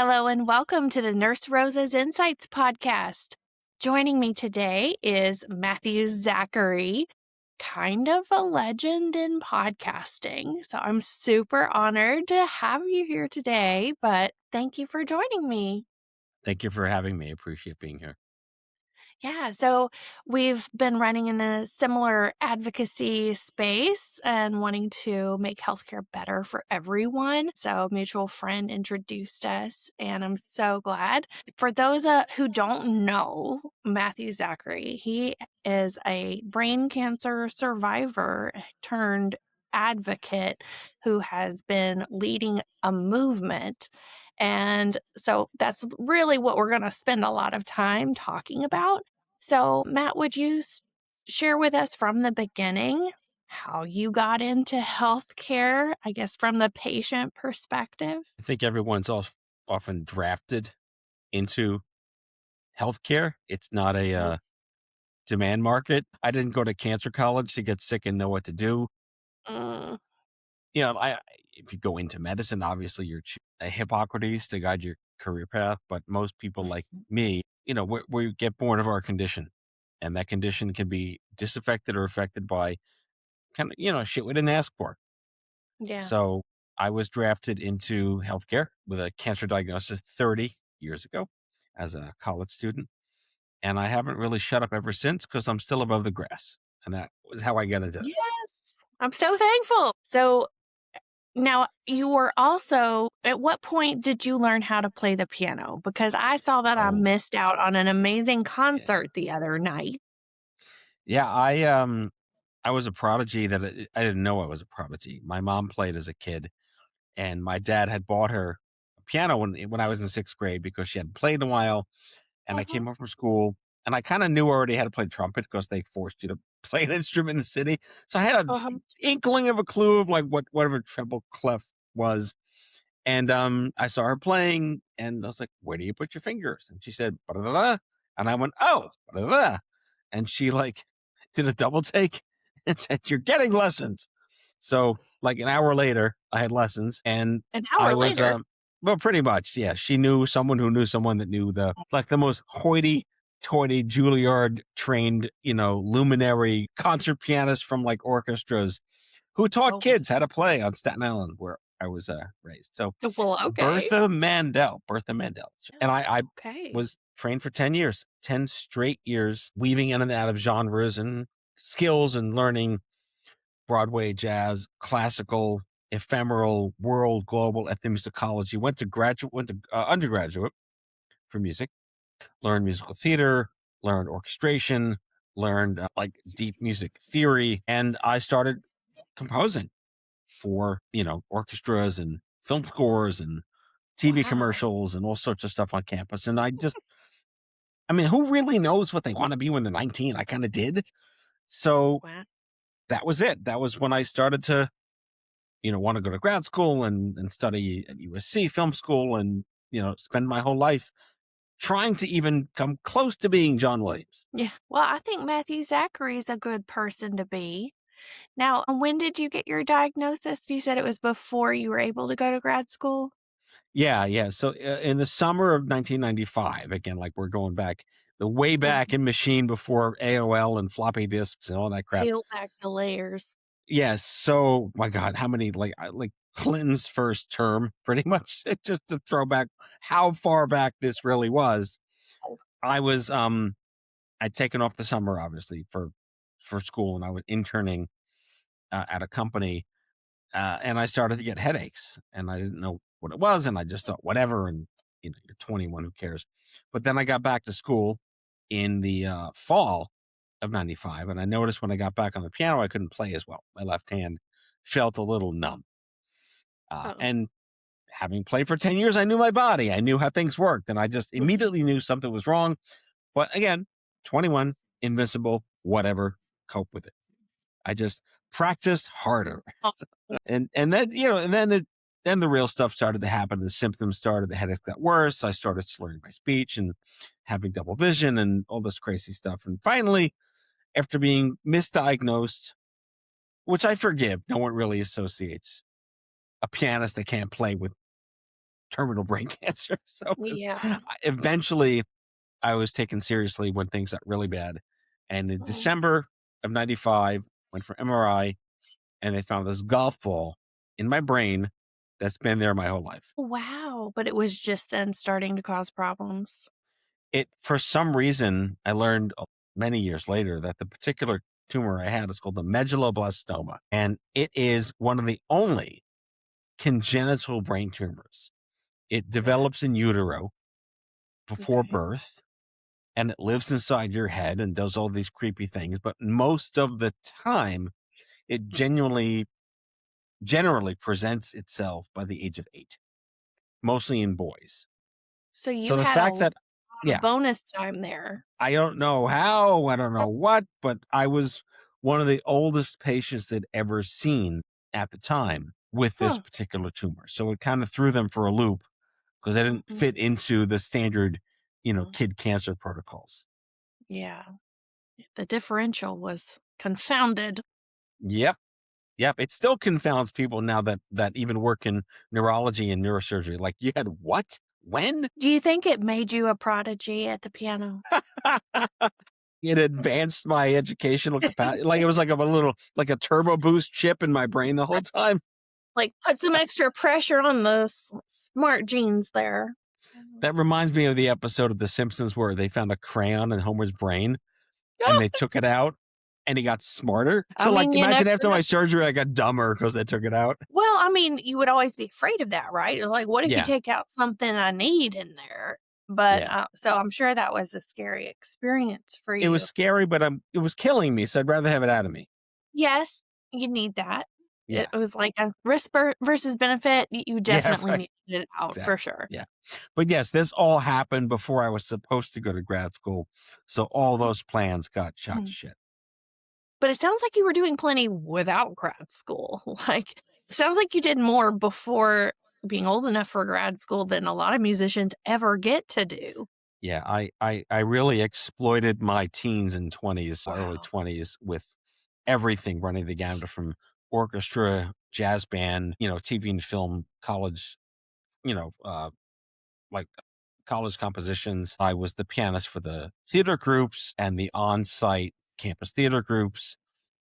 Hello and welcome to the Nurse Rosa's Insights podcast. Joining me today is Matthew Zachary, kind of a legend in podcasting. So I'm super honored to have you here today, but thank you for joining me. Thank you for having me. I appreciate being here. Yeah, so we've been running in a similar advocacy space and wanting to make healthcare better for everyone. So, a mutual friend introduced us, and I'm so glad. For those who don't know Matthew Zachary, he is a brain cancer survivor turned advocate who has been leading a movement. And so that's really what we're going to spend a lot of time talking about. So, Matt, would you share with us from the beginning how you got into healthcare, I guess, from the patient perspective? I think everyone's often drafted into healthcare. It's not a demand market. I didn't go to cancer college to get sick and know what to do. Mm, If you go into medicine, obviously you're a Hippocrates to guide your career path. But most people like me, we get born of our condition, and that condition can be disaffected or affected by kind of, shit we didn't ask for. yeah. So I was drafted into healthcare with a cancer diagnosis 30 years ago as a college student. And I haven't really shut up ever since because I'm still above the grass. And that was how I got into this. Yes. I'm so thankful. So now you were also, at what point did you learn how to play the piano? Because I saw that I missed out on an amazing concert the other night. Yeah, I was a prodigy that I didn't know I was a prodigy. My mom played as a kid, and my dad had bought her a piano when I was in sixth grade because she hadn't played in a while. And I came home from school, and I kind of knew already how to play trumpet because they forced you to play an instrument in the city. So I had an inkling of a clue of like whatever treble clef was. And I saw her playing, and I was like, "Where do you put your fingers?" And she said, "Ba-da-da-da." And I went, "Oh, ba-da-da-da." And she like did a double take and said, "You're getting lessons." So like an hour later, I had lessons, and An hour later? well, pretty much, yeah. She knew someone who knew someone that knew the most hoity-toity Juilliard trained, luminary concert pianist from like orchestras who taught kids how to play on Staten Island where I was raised. So Well, okay. Bertha Mandel. And I was trained for 10 years, 10 straight years, weaving in and out of genres and skills and learning Broadway, jazz, classical, ephemeral, world, global, ethnomusicology. Went to undergraduate for music, learned musical theater, learned orchestration, learned like deep music theory. And I started composing for, orchestras and film scores and TV commercials and all sorts of stuff on campus. And who really knows what they want to be when they're 19? I kind of did. So that was it. That was when I started to, want to go to grad school and study at USC Film School and, spend my whole life trying to even come close to being John Williams. Yeah. Well, I think Matthew Zachary is a good person to be. Now, when did you get your diagnosis? You said it was before you were able to go to grad school? Yeah. So in the summer of 1995, again, like we're going back the way back in machine before AOL and floppy disks and all that crap. Peel back the layers. Yes. So, my God, how many like Clinton's first term, pretty much, just to throw back how far back this really was. I was I'd taken off the summer obviously for school, and I was interning at a company, and I started to get headaches, and I didn't know what it was, and I just thought whatever, and you're 21, who cares? But then I got back to school in the fall of 95, and I noticed when I got back on the piano I couldn't play as well. My left hand felt a little numb. And having played for 10 years, I knew my body. I knew how things worked, and I just immediately knew something was wrong. But again, 21, invincible, whatever, cope with it. I just practiced harder. and then the real stuff started to happen. The symptoms started, the headaches got worse. I started slurring my speech and having double vision and all this crazy stuff. And finally, after being misdiagnosed, which I forgive, no one really associates a pianist that can't play with terminal brain cancer. So Yeah. eventually I was taken seriously when things got really bad. And in Mm. December of 95, went for MRI, and they found this golf ball in my brain that's been there my whole life. Wow. But it was just then starting to cause problems. It, for some reason, I learned many years later that the particular tumor I had is called the medulloblastoma, and it is one of the only congenital brain tumors. It Yeah. develops in utero before Okay. birth, and it lives inside your head and does all these creepy things. But most of the time, it generally presents itself by the age of 8, mostly in boys. So you So the had a fact lot that, of yeah, bonus time there. I don't know how, I don't know what, but I was one of the oldest patients they'd ever seen at the time with this Huh. particular tumor. So it kind of threw them for a loop because I didn't Mhm. fit into the standard, Mm. kid cancer protocols. Yeah. The differential was confounded. Yep. Yep. It still confounds people now that even work in neurology and neurosurgery. Like, you had what? When? Do you think it made you a prodigy at the piano? It advanced my educational capacity. Like, it was like a little, like a turbo boost chip in my brain the whole time. Like, put some extra pressure on the smart genes there. Mhm. That reminds me of the episode of The Simpsons where they found a crayon in Homer's brain and they took it out and he got smarter. I So, like, mean, you imagine never after know. my surgery, I got dumber because they took it out. Well, I mean, you would always be afraid of that, right? Like, what if you Yeah. take out something I need in there? But, Yeah. so I'm sure that was a scary experience for It was you. scary, but it was killing me. So I'd rather have it out of me. Yes, you need that. It Yeah. was like a risk versus benefit. You Yeah. definitely Right. needed it out for Exactly. sure. Yeah. But yes, this all happened before I was supposed to go to grad school. So all those plans got shot to Mhm. shit. But it sounds like you were doing plenty without grad school. Like, sounds like you did more before being old enough for grad school than a lot of musicians ever get to do. Yeah, I really exploited my teens and 20s, early Wow. 20s with everything running the gamut from orchestra, jazz band, TV and film, college, you know, uh, like college compositions. I was the pianist for the theater groups and the on-site campus theater groups,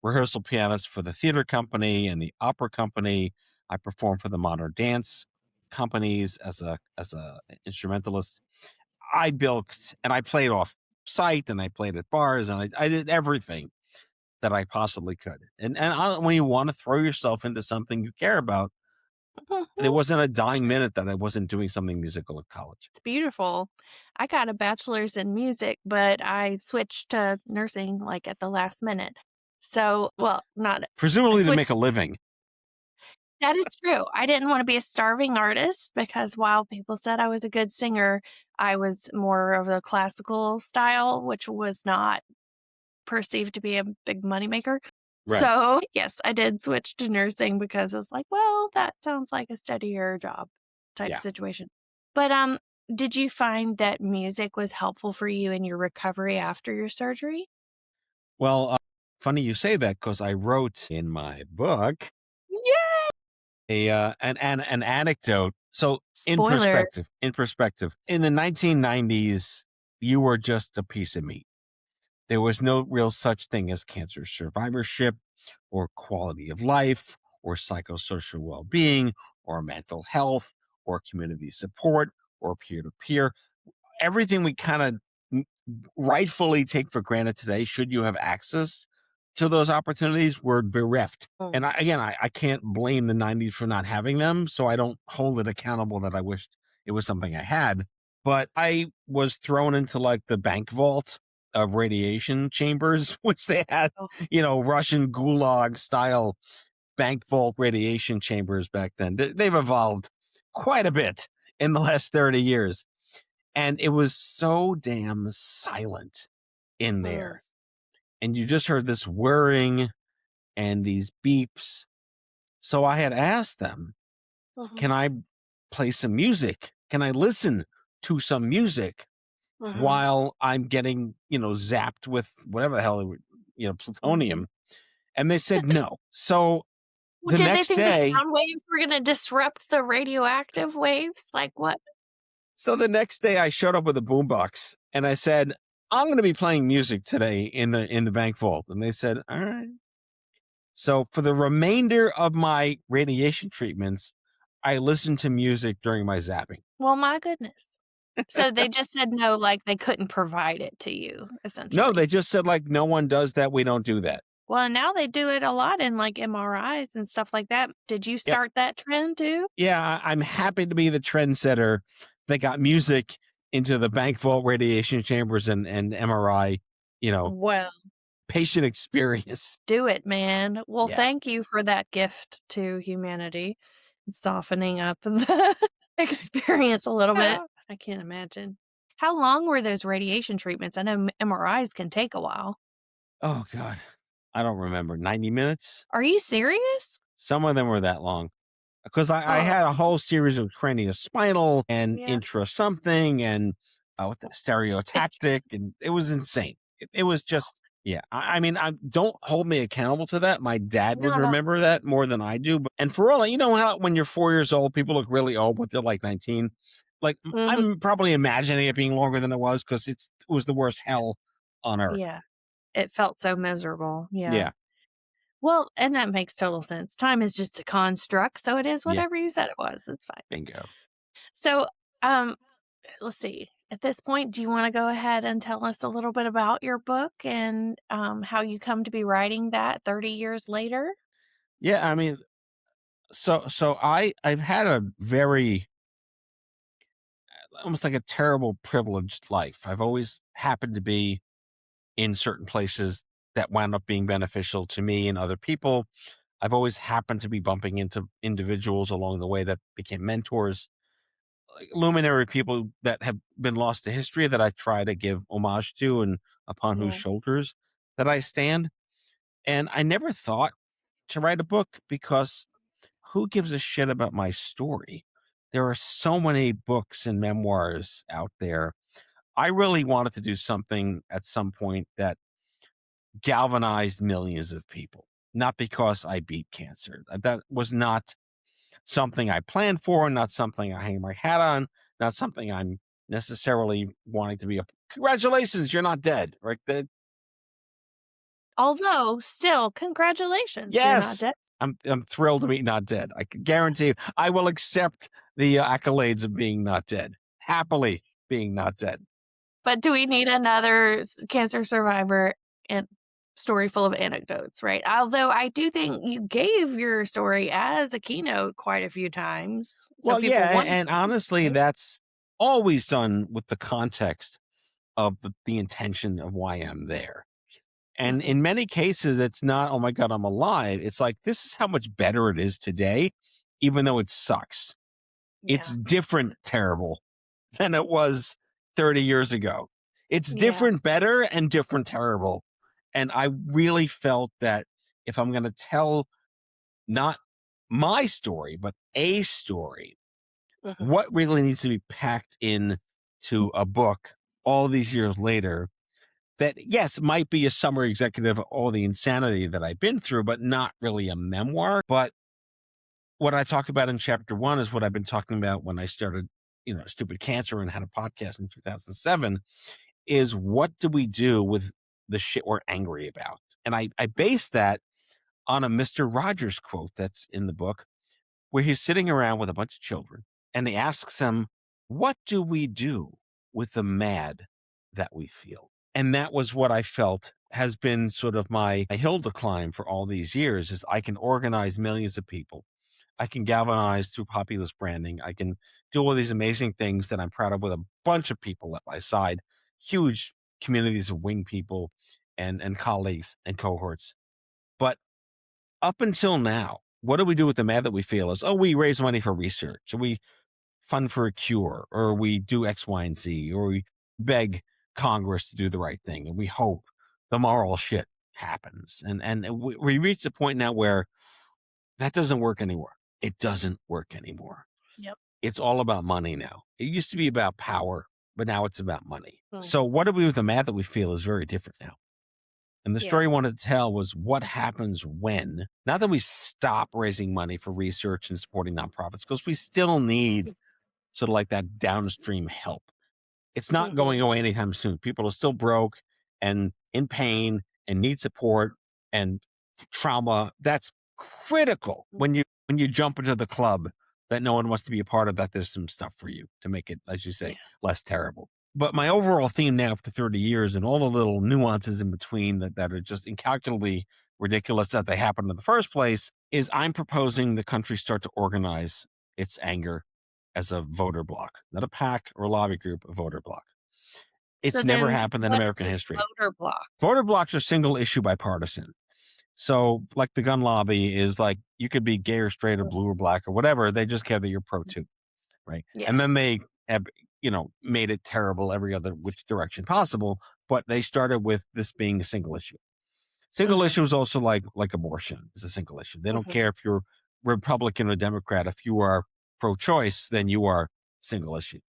rehearsal pianist for the theater company and the opera company. I performed for the modern dance companies as a instrumentalist. I bilked and I played off site and I played at bars and I did everything that I possibly could. And when you want to throw yourself into something you care about, there Mhm. wasn't a dying minute that I wasn't doing something musical at college. It's beautiful. I got a bachelor's in music, but I switched to nursing like at the last minute. So, well, not I Presumably to make a switched. living. That is true. I didn't want to be a starving artist because while people said I was a good singer, I was more of the classical style, which was not perceived to be a big moneymaker. Right. So, yes, I did switch to nursing because I was like, well, that sounds like a steadier job type Yeah. situation. But did you find that music was helpful for you in your recovery after your surgery? Well, funny you say that because I wrote in my book Yeah. an anecdote. So Spoiler. in perspective, in the 1990s, you were just a piece of meat. There was no real such thing as cancer survivorship or quality of life or psychosocial well-being or mental health or community support or peer-to-peer. Everything we kind of rightfully take for granted today, should you have access to those opportunities, were bereft. Mm. And I can't blame the 90s for not having them. So I don't hold it accountable that I wished it was something I had. But I was thrown into like the bank vault of radiation chambers, which they had, Oh, Russian gulag style bank vault radiation chambers back then. They've evolved quite a bit in the last 30 years. And it was so damn silent in mm, there. And you just heard this whirring and these beeps. So I had asked them, mhm, can I play some music? Can I listen to some music mhm, while I'm getting, zapped with whatever the hell, mhm. plutonium? And they said no. So The Did they next think the day, sound waves were gonna disrupt the radioactive waves? Like, what? I showed up with a boombox and I said, I'm going to be playing music today in the bank vault. And they said, all right. So for the remainder of my radiation treatments, I listened to music during my zapping. Well, my goodness. So they just said no, like, they couldn't provide it to you, No, they essentially. just said, like, no one does that. We don't do that. Well, now they do it a lot in, like, MRIs and stuff like that. Did you Yeah. start that trend too? Yeah. I'm happy to be the trendsetter that got music into the bank vault radiation chambers and MRI, Well, patient experience. do it, man. Well, Yeah. thank you for that gift to humanity, softening up the experience a little bit. I can't imagine. How long were those radiation treatments? I know MRIs can take a while. Oh, God. I don't remember. 90 minutes? Are you serious? Some of them were that long. Because I Oh, had a whole series of craniospinal and yeah. intra something and with the stereotactic, and it was insane. It was just, yeah. I mean, don't hold me accountable to that. My dad would No, no. remember that more than I do. And for all, you know how when you're 4 years old, people look really old, but they're like 19. Like Mhm. I'm probably imagining it being longer than it was because it was the worst hell on earth. Yeah. It felt so miserable. Yeah. Yeah, Well, and that makes total sense. Time is just a construct, so it is yeah, whatever you said it was. It's fine. bingo. So, um, let's see. At this point, do you want to go ahead and tell us a little bit about your book and how you come to be writing that 30 years later? Yeah, I mean, so I've had a very almost like a terrible privileged life. I've always happened to be in certain places that wound up being beneficial to me and other people. I've always happened to be bumping into individuals along the way that became mentors, like luminary people that have been lost to history that I try to give homage to and upon whose Yeah. shoulders that I stand. And I never thought to write a book because who gives a shit about my story? There are so many books and memoirs out there. I really wanted to do something at some point that galvanized millions of people, not because I beat cancer. That was not something I planned for, not something I hang my hat on, not something I'm necessarily wanting to be a congratulations, you're not dead. Right. Although, still, congratulations, you're not Yes. dead. I'm thrilled to be not dead. I can guarantee you, I will accept the accolades of being not dead. Happily being not dead. But do we need another cancer survivor and story full of anecdotes, right? Although I do think you gave your story as a keynote quite a few times, so Well, people yeah, want and honestly, to. that's always done with the context of the intention of why I'm there. And Mhm. in many cases, it's not, oh my God, I'm alive. It's like, this is how much better it is today, even though it sucks. Yeah. It's different, terrible than it was 30 years ago. It's Yeah. different, better, and different, terrible. And I really felt that if I'm going to tell not my story, but a story, Mhm. what really needs to be packed in to a book all these years later that, yes, might be a summary executive of all the insanity that I've been through, but not really a memoir. But what I talked about in chapter 1 is what I've been talking about when I started, stupid cancer and had a podcast in 2007 is what do we do with the shit we're angry about? And I base that on a Mr. Rogers quote that's in the book where he's sitting around with a bunch of children and he asks them, what do we do with the mad that we feel? And that was what I felt has been sort of my hill to climb for all these years is I can organize millions of people. I can galvanize through populist branding. I can do all these amazing things that I'm proud of with a bunch of people at my side, huge communities of wing people and colleagues and cohorts. But up until now, what do we do with the mad that we feel is, oh, we raise money for research, or we fund for a cure, or we do X, Y, and Z, or we beg Congress to do the right thing, and we hope the moral shit happens. And we reach the point now where that doesn't work anymore. It doesn't work anymore. Yep. It's all about money now. It used to be about power, but now it's about money. Mhm. So what do we do with the mad that we feel is very different now. And the story I wanted to tell was what happens when, not that we stop raising money for research and supporting nonprofits, because we still need sort of like that downstream help. It's not going away anytime soon. People are still broke and in pain and need support and trauma. That's critical when you jump into the club that no one wants to be a part of. That there's some stuff for you to make it, as you say, less terrible. But my overall theme now after 30 years and all the little nuances in between that are just incalculably ridiculous that they happened in the first place is I'm proposing the country start to organize its anger as a voter bloc, not a PAC or a lobby group, a voter bloc. It's never happened in American history. Voter bloc? Voter blocs are single issue bipartisan. So like the gun lobby is like, you could be gay or straight or blue or black or whatever. They just care that you're pro too. Right. Yes. And then they have, made it terrible every other which direction possible. But they started with this being a single issue. Single issue is also like abortion is a single issue. They don't care if you're Republican or Democrat. If you are pro-choice, then you are single issue.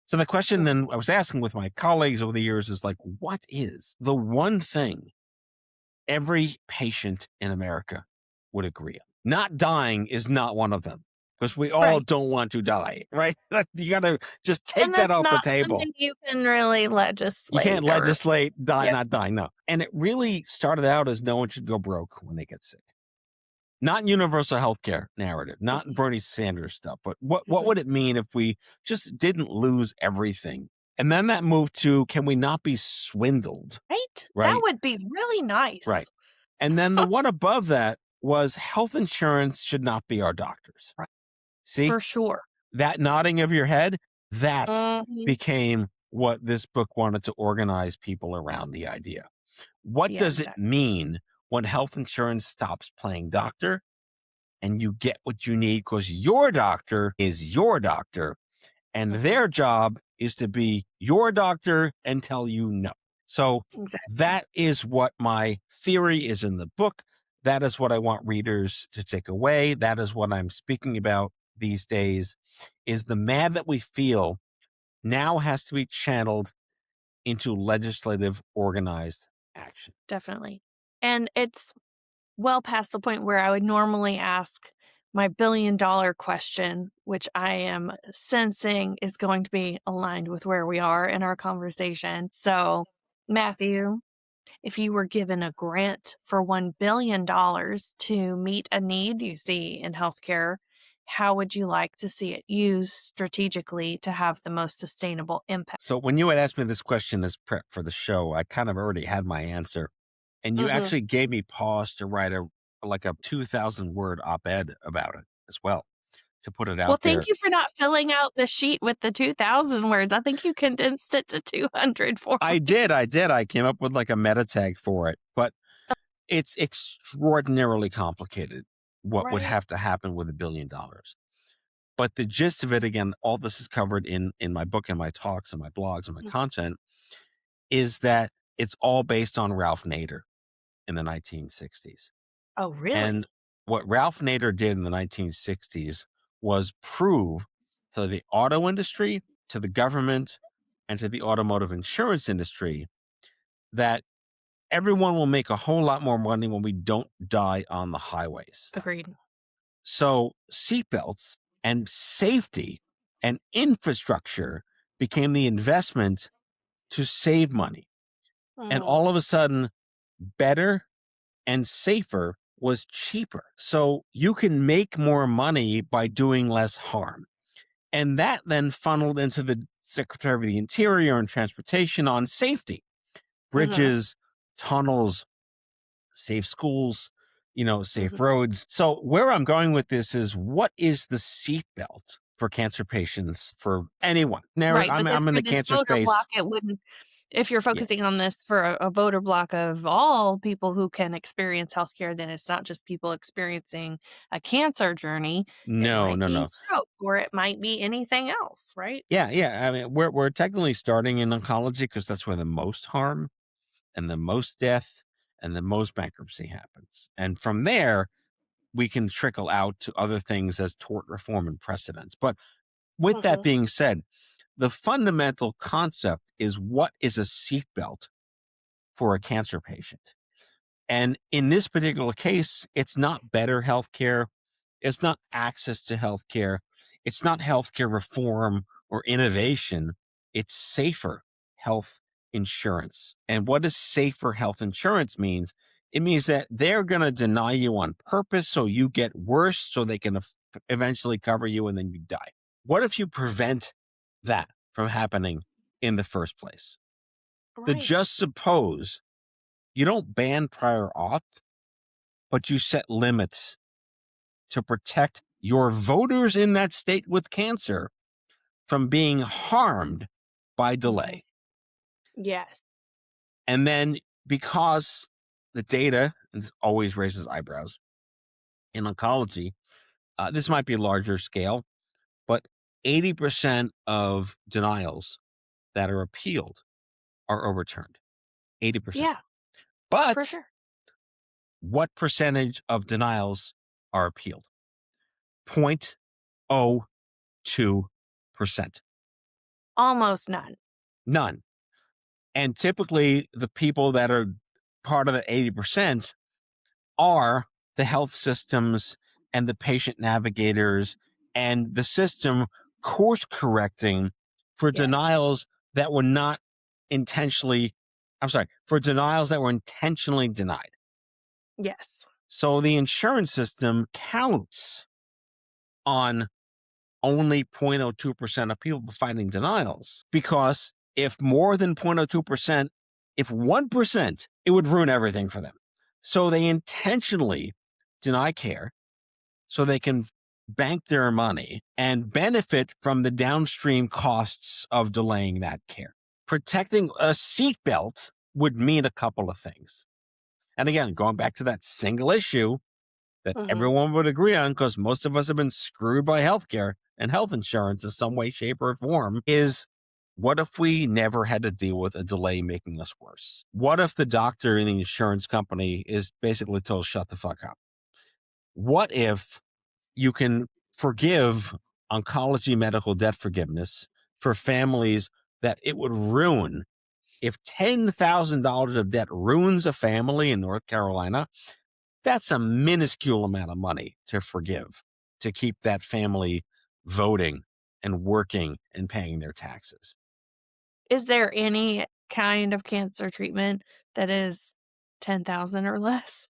So the question then I was asking with my colleagues over the years is like, what is the one thing every patient in America would agree on? Not dying is not one of them, because we all don't want to die, right? You got to just take that off the table. Something you can really legislate. You can't legislate not dying, no. And it really started out as no one should go broke when they get sick. Not universal healthcare narrative, not Bernie Sanders stuff, but what would it mean if we just didn't lose everything? And then that moved to, can we not be swindled? Right? That would be really nice. Right. And then the one above that was health insurance should not be our doctors. Right. See? For sure. That nodding of your head, that became what this book wanted to organize people around the idea. What does it mean when health insurance stops playing doctor and you get what you need because your doctor is your doctor and their job is to be your doctor and tell you no? So that is what my theory is in the book. That is what I want readers to take away. That is what I'm speaking about these days, is the mad that we feel now has to be channeled into legislative organized action. Definitely. And it's well past the point where I would normally ask my $1 billion question, which I am sensing is going to be aligned with where we are in our conversation. So, Matthew, if you were given a grant for $1 billion to meet a need you see in healthcare, how would you like to see it used strategically to have the most sustainable impact? So when you had asked me this question as prep for the show, I kind of already had my answer. And you actually gave me pause to write a 2,000-word op-ed about it as well, to put it out there. Well, thank you for not filling out the sheet with the 2,000 words. I think you condensed it to 200 for me. I did. I came up with like a meta tag for it, but it's extraordinarily complicated what would have to happen with $1 billion. But the gist of it, again, all this is covered in my book and my talks and my blogs and my content, is that it's all based on Ralph Nader in the 1960s. Oh, really? And what Ralph Nader did in the 1960s was prove to the auto industry, to the government, and to the automotive insurance industry that everyone will make a whole lot more money when we don't die on the highways. Agreed. So seatbelts and safety and infrastructure became the investment to save money. And all of a sudden, better and safer was cheaper. So you can make more money by doing less harm. And that then funneled into the Secretary of the Interior and Transportation on safety. Bridges, tunnels, safe schools, safe roads. So where I'm going with this is, what is the seatbelt for cancer patients, for anyone? Now, right, I'm in the cancer space. Block, it wouldn't, if you're focusing on this for a voter block of all people who can experience healthcare, then it's not just people experiencing a cancer journey. No. Stroke, or it might be anything else, right? Yeah. I mean, we're technically starting in oncology because that's where the most harm and the most death and the most bankruptcy happens. And from there, we can trickle out to other things as tort reform and precedents. But with that being said, the fundamental concept is, what is a seatbelt for a cancer patient? And in this particular case, it's not better healthcare. It's not access to healthcare. It's not healthcare reform or innovation. It's safer health insurance. And what does safer health insurance means? It means that they're going to deny you on purpose so you get worse so they can eventually cover you and then you die. What if you prevent that from happening in the first place? Right. Just suppose you don't ban prior auth, but you set limits to protect your voters in that state with cancer from being harmed by delay. Yes. And then because the data, and this always raises eyebrows in oncology, this might be a larger scale, but 80% of denials that are appealed are overturned. 80%. Yeah, But for sure. what percentage of denials are appealed? 0.02%. Almost none. None. And typically the people that are part of the 80% are the health systems and the patient navigators and the system course correcting for Yes. denials that were not intentionally, for denials that were intentionally denied. Yes. So the insurance system counts on only 0.02% of people finding denials, because if more than 0.02%, if 1%, it would ruin everything for them. So they intentionally deny care so they can bank their money and benefit from the downstream costs of delaying that care. Protecting a seatbelt would mean a couple of things. And again, going back to that single issue that everyone would agree on, because most of us have been screwed by healthcare and health insurance in some way, shape, or form, is what if we never had to deal with a delay making us worse? What if the doctor in the insurance company is basically told, shut the fuck up? What if you can forgive oncology medical debt forgiveness for families that it would ruin? If $10,000 of debt ruins a family in North Carolina, that's a minuscule amount of money to forgive, to keep that family voting and working and paying their taxes. Is there any kind of cancer treatment that is 10,000 or less?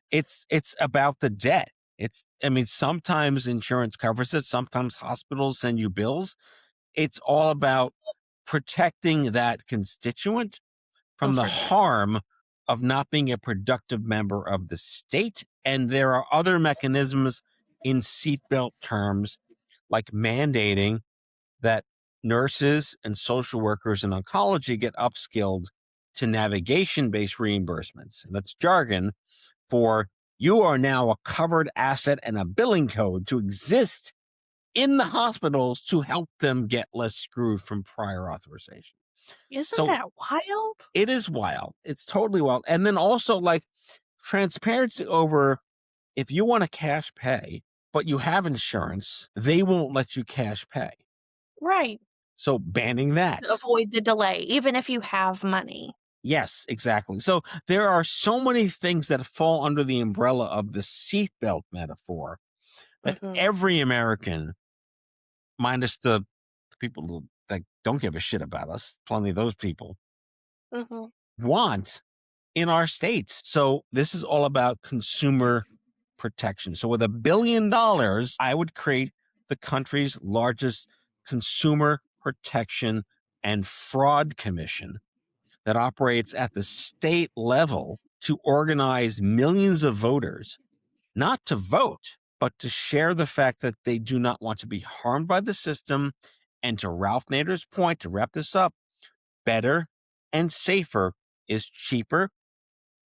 It's about the debt. Sometimes insurance covers it. Sometimes hospitals send you bills. It's all about protecting that constituent from the harm of not being a productive member of the state. And there are other mechanisms in seatbelt terms, like mandating that nurses and social workers in oncology get upskilled to navigation-based reimbursements. And that's jargon for you are now a covered asset and a billing code to exist in the hospitals to help them get less screwed from prior authorization. Isn't that wild? It is wild. It's totally wild. And then also like transparency over, if you want to cash pay, but you have insurance, they won't let you cash pay. Right. So banning that. To avoid the delay, even if you have money. Yes, exactly. So there are so many things that fall under the umbrella of the seatbelt metaphor that every American, minus the people who like don't give a shit about us, plenty of those people, want in our states. So this is all about consumer protection. So with $1 billion, I would create the country's largest consumer protection and fraud commission that operates at the state level to organize millions of voters, not to vote, but to share the fact that they do not want to be harmed by the system. And to Ralph Nader's point, to wrap this up, better and safer is cheaper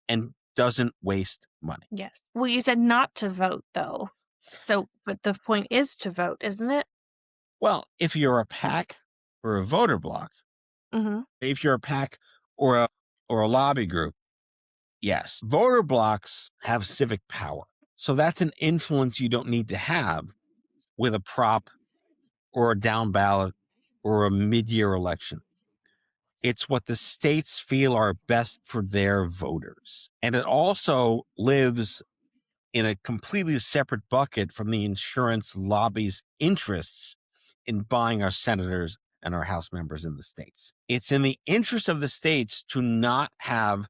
and doesn't waste money. Yes. Well, you said not to vote, though. So, but the point is to vote, isn't it? Well, if you're a PAC or a voter bloc, if you're a PAC or a lobby group, yes. Voter blocs have civic power. So that's an influence you don't need to have with a prop or a down ballot or a mid-year election. It's what the states feel are best for their voters. And it also lives in a completely separate bucket from the insurance lobby's interests in buying our senators and our House members in the states. It's in the interest of the states to not have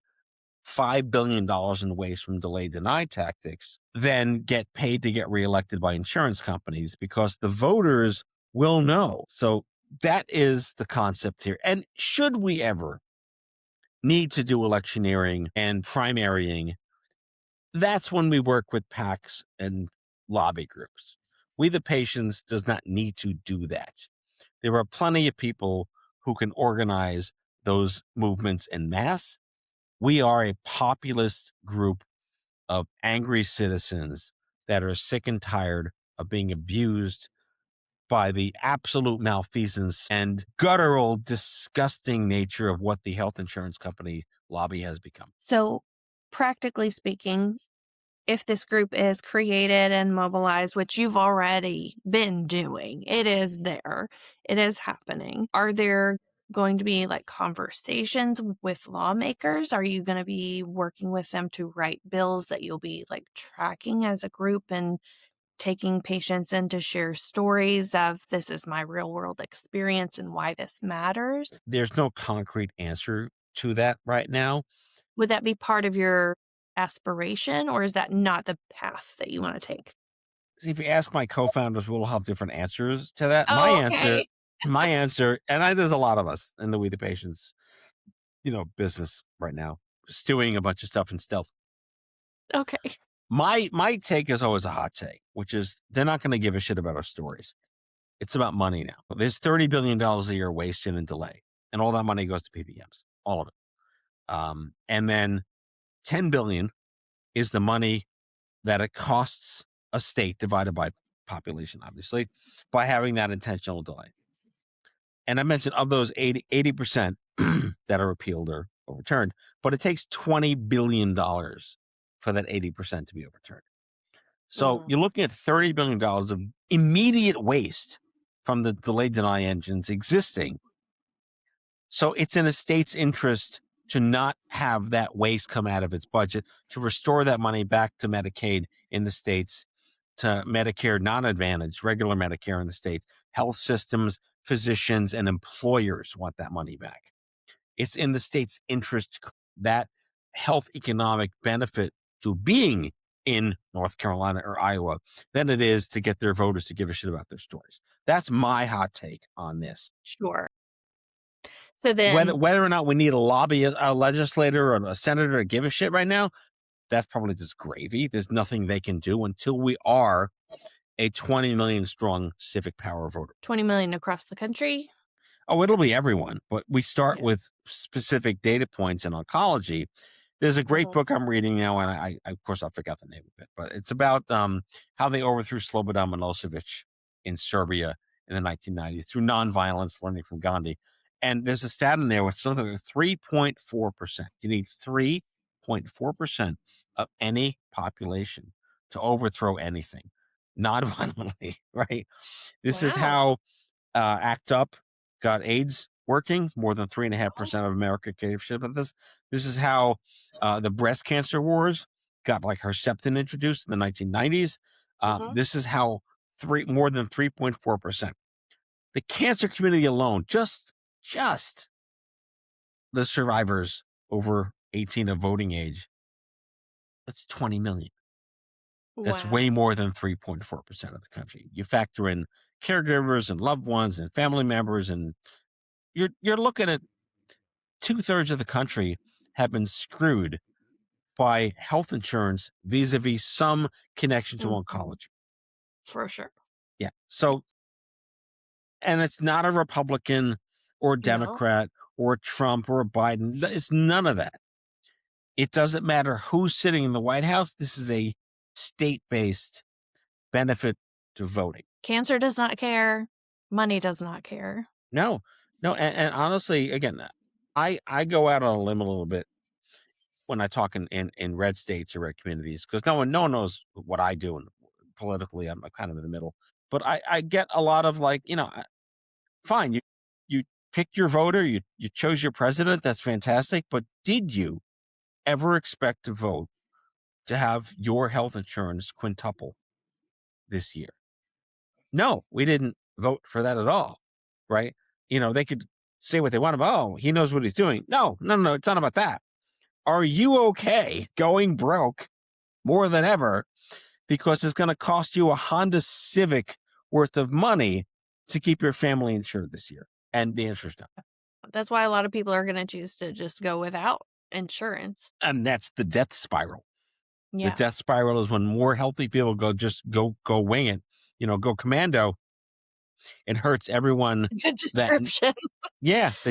$5 billion in waste from delay deny tactics than get paid to get reelected by insurance companies, because the voters will know. So that is the concept here. And should we ever need to do electioneering and primarying, that's when we work with PACs and lobby groups. We, the patients, does not need to do that. There are plenty of people who can organize those movements en masse. We are a populist group of angry citizens that are sick and tired of being abused by the absolute malfeasance and guttural, disgusting nature of what the health insurance company lobby has become. So, practically speaking, if this group is created and mobilized, which you've already been doing, it is there, it is happening. Are there going to be like conversations with lawmakers? Are you going to be working with them to write bills that you'll be like tracking as a group and taking patients in to share stories of this is my real world experience and why this matters? There's no concrete answer to that right now. Would that be part of your aspiration, or is that not the path that you want to take? See, if you ask my co-founders, we'll have different answers to that. Oh, okay. My answer, and there's a lot of us in the We the Patients, business right now, stewing a bunch of stuff in stealth. Okay. My take is always a hot take, which is they're not going to give a shit about our stories. It's about money now. There's $30 billion a year wasted in delay, and all that money goes to PBMs, all of it. And then $10 billion is the money that it costs a state divided by population, obviously, by having that intentional delay. And I mentioned of those 80% that are appealed or overturned, but it takes $20 billion for that 80% to be overturned. So you're looking at $30 billion of immediate waste from the delay deny engines existing. So it's in a state's interest to not have that waste come out of its budget, to restore that money back to Medicaid in the states, to Medicare non-advantage, regular Medicare in the states. Health systems, physicians, and employers want that money back. It's in the state's interest, that health economic benefit to being in North Carolina or Iowa, than it is to get their voters to give a shit about their stories. That's my hot take on this. Sure. So then, Whether or not we need a legislator or a senator to give a shit right now, that's probably just gravy. There's nothing they can do until we are a 20 million strong civic power voter. 20 million across the country? Oh, it'll be everyone, but we start Yeah. with specific data points in oncology. There's a great book I'm reading now, and I of course, I forgot the name of it, but it's about how they overthrew Slobodan Milosevic in Serbia in the 1990s through nonviolence, learning from Gandhi. And there's a stat in there with something like 3.4%. You need 3.4% of any population to overthrow anything non-violently, right? This is how ACT UP got AIDS working. More than 3.5% of America gave shit about this. This is how the breast cancer wars got like Herceptin introduced in the 1990s. This is how more than 3.4%. The cancer community alone, just the survivors over 18 of voting age, that's 20 million. That's way more than 3.4% of the country. You factor in caregivers and loved ones and family members, and you're looking at 2/3 of the country have been screwed by health insurance vis-a-vis some connection to oncology. For sure. Yeah. So, and it's not a Republican or a Democrat or a Trump or a Biden. It's none of that. It doesn't matter who's sitting in the White House. This is a state-based benefit to voting. Cancer does not care. Money does not care. No. And honestly, again, I go out on a limb a little bit when I talk in red states or red communities, because no one knows what I do, and politically I'm kind of in the middle. But I get a lot of like, fine, you picked your voter, you chose your president. That's fantastic. But did you ever expect to vote to have your health insurance quintuple this year? No, we didn't vote for that at all. Right? They could say what they want about, oh, he knows what he's doing. No, it's not about that. Are you okay going broke more than ever because it's going to cost you a Honda Civic worth of money to keep your family insured this year? And the answer is no. That's why a lot of people are going to choose to just go without insurance. And that's the death spiral. The Yeah. death spiral is when more healthy people go wing it, go commando. It hurts everyone. Good description. That's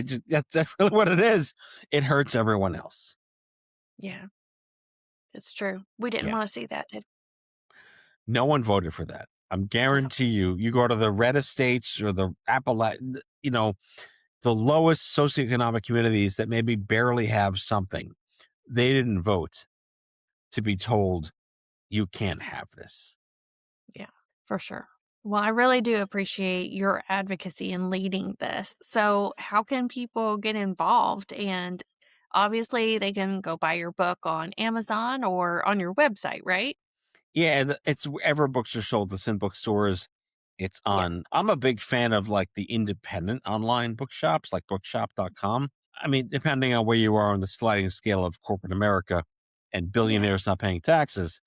really what it is. It hurts everyone else. Yeah. It's true. We didn't want to see that, did we? No one voted for that. I'm guarantee you go to the red estates or the Appalachian, the lowest socioeconomic communities that maybe barely have something. They didn't vote to be told you can't have this. Yeah, for sure. Well, I really do appreciate your advocacy in leading this. So, how can people get involved? And obviously, they can go buy your book on Amazon or on your website, right? Yeah, it's wherever books are sold. It's in bookstores. It's on. I'm a big fan of like the independent online bookshops, like bookshop.com. I mean, depending on where you are on the sliding scale of corporate America and billionaires not paying taxes,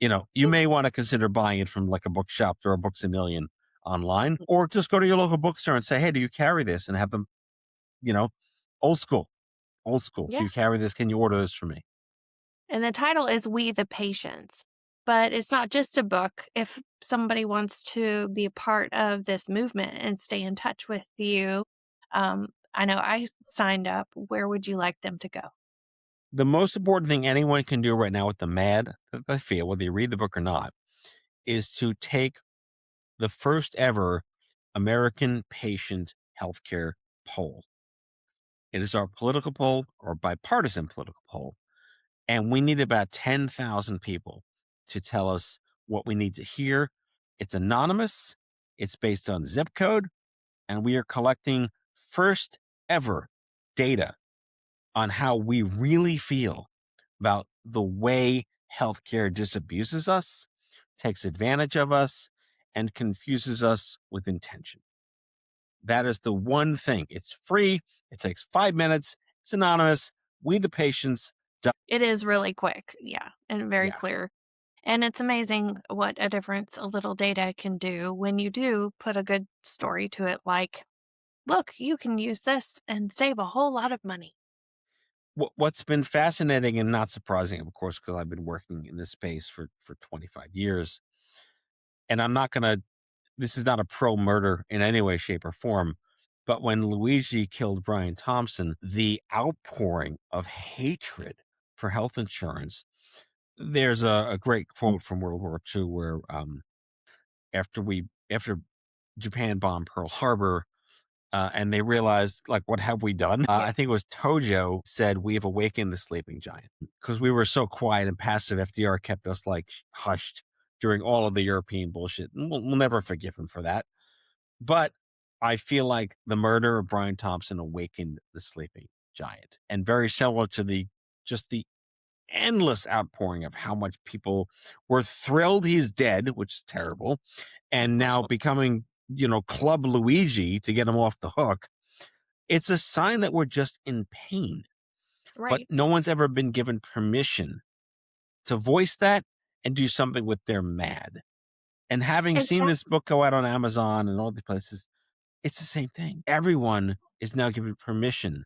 you may want to consider buying it from like a bookshop or a Books A Million online, or just go to your local bookstore and say, hey, do you carry this? And have them, old school. Do Yeah. you carry this? Can you order this for me? And the title is We the Patients. But it's not just a book. If somebody wants to be a part of this movement and stay in touch with you, I know I signed up. Where would you like them to go? The most important thing anyone can do right now with the mad that they feel, whether you read the book or not, is to take the first ever American patient healthcare poll. It is our political poll, or bipartisan political poll. And we need about 10,000 people to tell us what we need to hear. It's anonymous. It's based on zip code. And we are collecting first ever data on how we really feel about the way healthcare disabuses us, takes advantage of us, and confuses us with intention. That is the one thing. It's free. It takes 5 minutes. It's anonymous. We, the patients. It is really quick. Yeah. And very clear. And it's amazing what a difference a little data can do when you do put a good story to it, like, look, you can use this and save a whole lot of money. What's been fascinating and not surprising, of course, because I've been working in this space for 25 years, and this is not a pro-murder in any way, shape, or form, but when Luigi killed Brian Thompson, the outpouring of hatred for health insurance, there's a great quote from World War II where after Japan bombed Pearl Harbor, and they realized, like, what have we done? I think it was Tojo said, we have awakened the sleeping giant, because we were so quiet and passive. FDR kept us like hushed during all of the European bullshit. And we'll never forgive him for that. But I feel like the murder of Brian Thompson awakened the sleeping giant, and very similar to the endless outpouring of how much people were thrilled he's dead, which is terrible, and now becoming, Club Luigi to get him off the hook. It's a sign that we're just in pain. Right. But no one's ever been given permission to voice that and do something with their mad. And having seen this book go out on Amazon and all the places, it's the same thing. Everyone is now given permission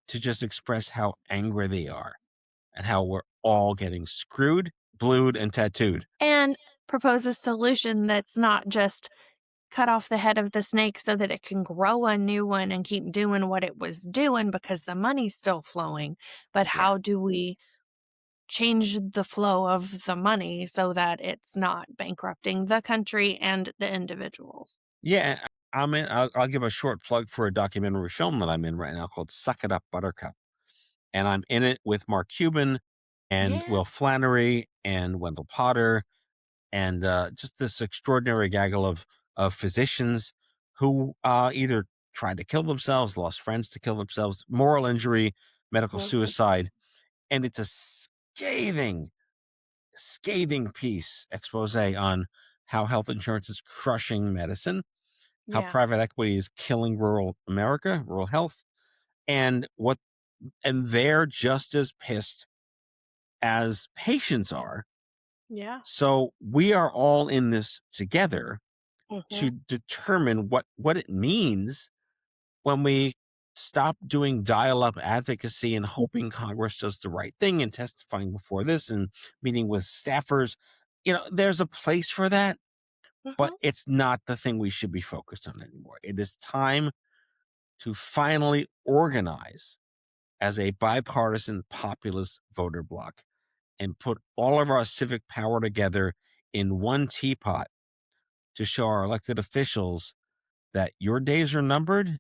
to just express how angry they are and how we're all getting screwed, blued, and tattooed. And propose a solution that's not just cut off the head of the snake so that it can grow a new one and keep doing what it was doing because the money's still flowing. But how do we change the flow of the money so that it's not bankrupting the country and the individuals? Yeah, I'll give a short plug for a documentary film that I'm in right now called Suck It Up, Buttercup. And I'm in it with Mark Cuban and Will Flannery and Wendell Potter and just this extraordinary gaggle of physicians who either tried to kill themselves, lost friends to kill themselves, moral injury, medical Mhm. suicide. And it's a scathing, scathing piece expose on how health insurance is crushing medicine, how Yeah. private equity is killing rural America, rural health, and they're just as pissed as patients are. Yeah. So we are all in this together to Mhm. determine what it means when we stop doing dial-up advocacy and hoping Congress does the right thing and testifying before this and meeting with staffers. There's a place for that, but Mhm. it's not the thing we should be focused on anymore. It is time to finally organize as a bipartisan populist voter bloc and put all of our civic power together in one teapot to show our elected officials that your days are numbered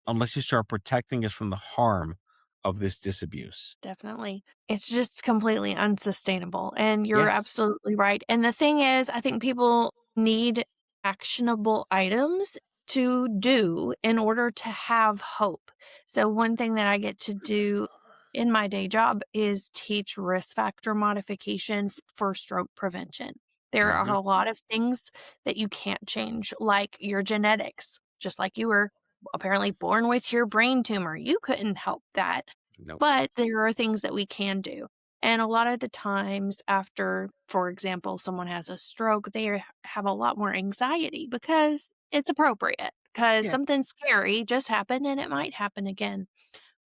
unless you start protecting us from the harm of this disabuse. Definitely. It's just completely unsustainable, and you're Yes. absolutely right, and the thing is, I think people need actionable items to do in order to have hope. So one thing that I get to do in my day job is teach risk factor modification for stroke prevention. There are Hmm. a lot of things that you can't change, like your genetics, just like you were apparently born with your brain tumor. You couldn't help that. Nope. But there are things that we can do. And a lot of the times after, for example, someone has a stroke, have a lot more anxiety because it's appropriate, because Yeah. something scary just happened and it might happen again.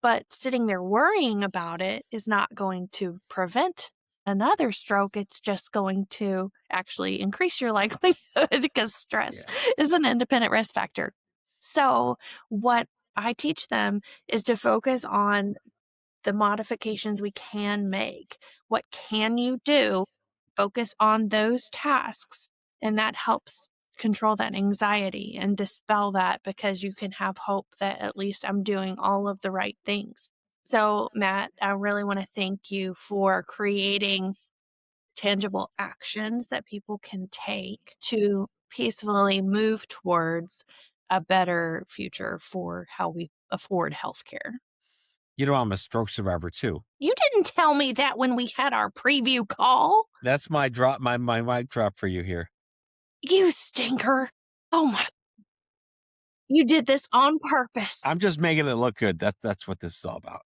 But sitting there worrying about it is not going to prevent another stroke. It's just going to actually increase your likelihood because stress Yeah. is an independent risk factor. So, what I teach them is to focus on the modifications we can make. What can you do? Focus on those tasks, and that helps control that anxiety and dispel that because you can have hope that at least I'm doing all of the right things. So, Matt, I really want to thank you for creating tangible actions that people can take to peacefully move towards a better future for how we afford healthcare. I'm a stroke survivor too. You didn't tell me that when we had our preview call. That's my drop, my mic drop for you here. You stinker. Oh my, you did this on purpose. I'm just making it look good. That's what this is all about.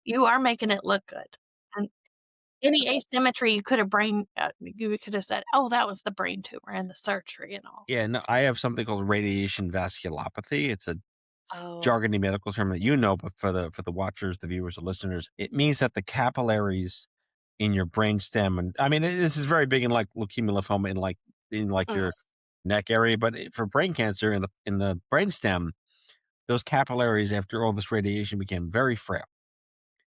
You are making it look good. And any asymmetry you could have said, oh, that was the brain tumor and the surgery and all. Yeah, no, I have something called radiation vasculopathy. It's a Oh, jargony medical term that but for the watchers, the viewers, the listeners, it means that the capillaries in your brainstem, and I mean this is very big in like leukemia, lymphoma, in mm, your neck area, but for brain cancer in the brainstem, those capillaries after all this radiation became very frail,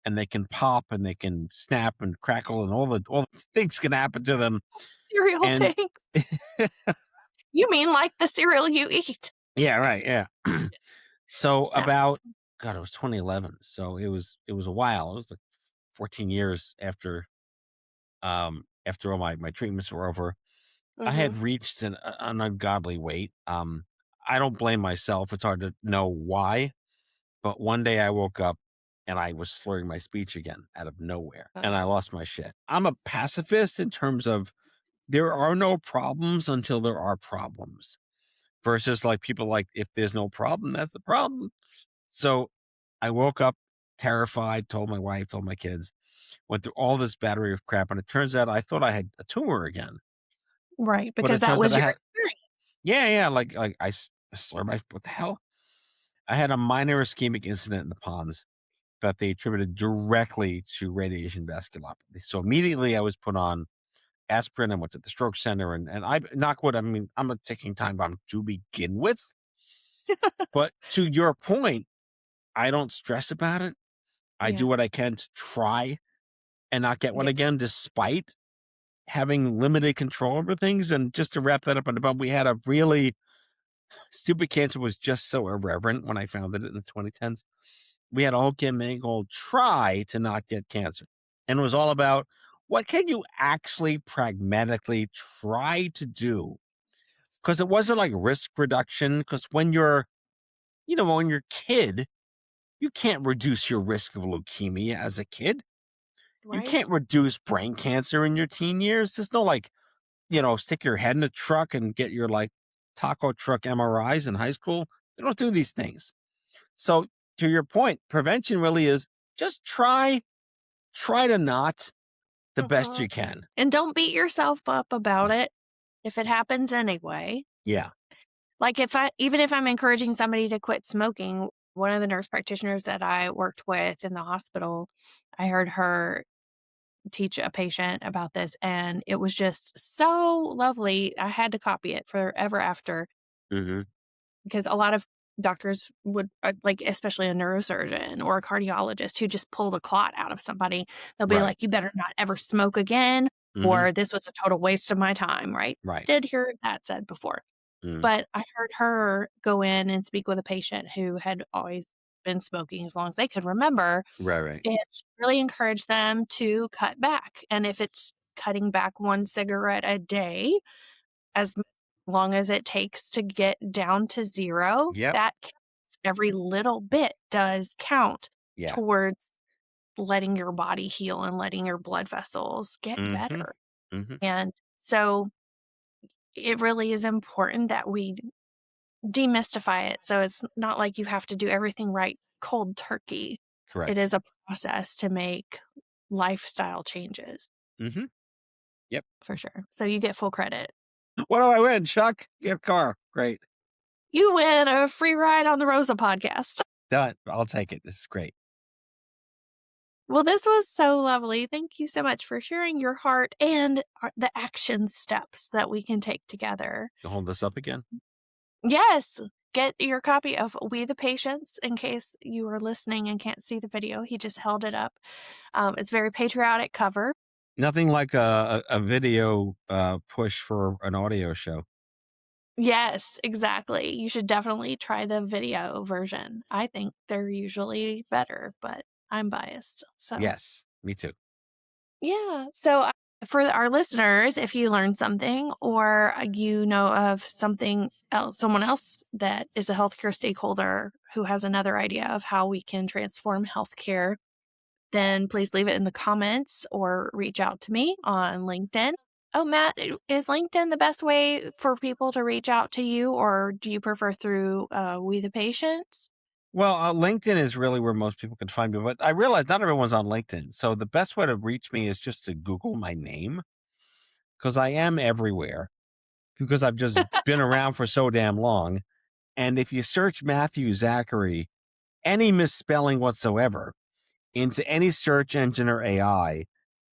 and they can pop and they can snap and crackle, and all the things can happen to them. cereal And things. You mean like the cereal you eat? yeah, right, yeah. So Snap. it was 2011. So it was a while. It was like 14 years after all my treatments were over. I Hmm. had reached an ungodly weight. I don't blame myself. It's hard to know why, but one day I woke up and I was slurring my speech again out of nowhere, and I Oh, lost my shit. I'm a pacifist in terms of there are no problems until there are problems, versus like people like if there's no problem, that's the problem. So I woke up terrified, told my wife, told my kids, went through all this battery of crap, and it turns out I thought I had a tumor again, right. but Because it that turns out was I your had experience. yeah, yeah, like slurred my what the hell? I had a minor ischemic incident in the ponds that they attributed directly to radiation vasculopathy. So immediately I was put on aspirin and went to the stroke center, and I knock wood. I mean, I'm a ticking time bomb to begin with. But to your point, I don't stress about it. I do Yeah. what I can to try and not get one Yeah. again, despite having limited control over things. And just to wrap that up on the bum, we had a really stupid cancer was just so irreverent when I founded it in the 2010s. We had a whole Mangold try to not get cancer. And it was all about what can you actually pragmatically try to do? Because it wasn't like risk reduction. Because when you're when you're a kid, you can't reduce your risk of leukemia as a kid. You Right. can't reduce brain cancer in your teen years. There's no stick your head in a truck and get your taco truck MRIs in high school. They don't do these things. So to your point, prevention really is just try to not the best Uh-huh. you can. And don't beat yourself up about it if it happens anyway. Yeah. Like even if I'm encouraging somebody to quit smoking, one of the nurse practitioners that I worked with in the hospital, I heard her teach a patient about this, and it was just so lovely. I had to copy it forever after, Mm-hmm. because a lot of doctors would, like, especially a neurosurgeon or a cardiologist who just pulled a clot out of somebody, they'll be Right. like, "You better not ever smoke again," Mm-hmm. or "This was a total waste of my time," right? Right. Did hear that said before. Mm. But I heard her go in and speak with a patient who had always been smoking as long as they could remember, Right. Right. and she really encouraged them to cut back. And if it's cutting back 1 cigarette a day, as long as it takes to get down to 0, Yep. that counts. Every little bit does count Yeah. towards letting your body heal and letting your blood vessels get Mm-hmm. better. Mm-hmm. And so it really is important that we demystify it, so it's not like you have to do everything right cold turkey. It Correct. is a process to make lifestyle changes, Mm-hmm. Yep. for sure. So you get full credit. What do I win, Chuck? Get a car. Great. You win a free ride on the Rosa podcast. Done. I'll take it. This is great. Well, this was so lovely. Thank you so much for sharing your heart and the action steps that we can take together. You hold this up again? Yes, get your copy of We the Patients in case you are listening and can't see the video. He just held it up. It's very patriotic cover. Nothing like a video push for an audio show. Yes, exactly. You should definitely try the video version. I think they're usually better, but I'm biased. So, Yes, me too. yeah. So, for our listeners, if you learned something or you know of something else, someone else that is a healthcare stakeholder who has another idea of how we can transform healthcare, then please leave it in the comments or reach out to me on LinkedIn. Oh, Matt, is LinkedIn the best way for people to reach out to you, or do you prefer through We the Patients? Well, LinkedIn is really where most people can find me, but I realize not everyone's on LinkedIn. So the best way to reach me is just to Google my name because I am everywhere because I've just been around for so damn long. And if you search Matthew Zachary, any misspelling whatsoever into any search engine or AI,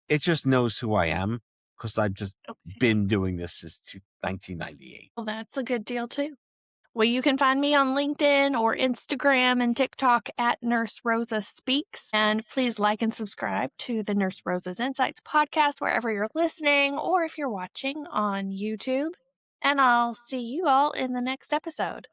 it just knows who I am because I've just Okay. been doing this since 1998. Well, that's a good deal too. Well, you can find me on LinkedIn or Instagram and TikTok at Nurse Rosa Speaks. And please like and subscribe to the Nurse Rosa's Insights podcast wherever you're listening or if you're watching on YouTube. And I'll see you all in the next episode.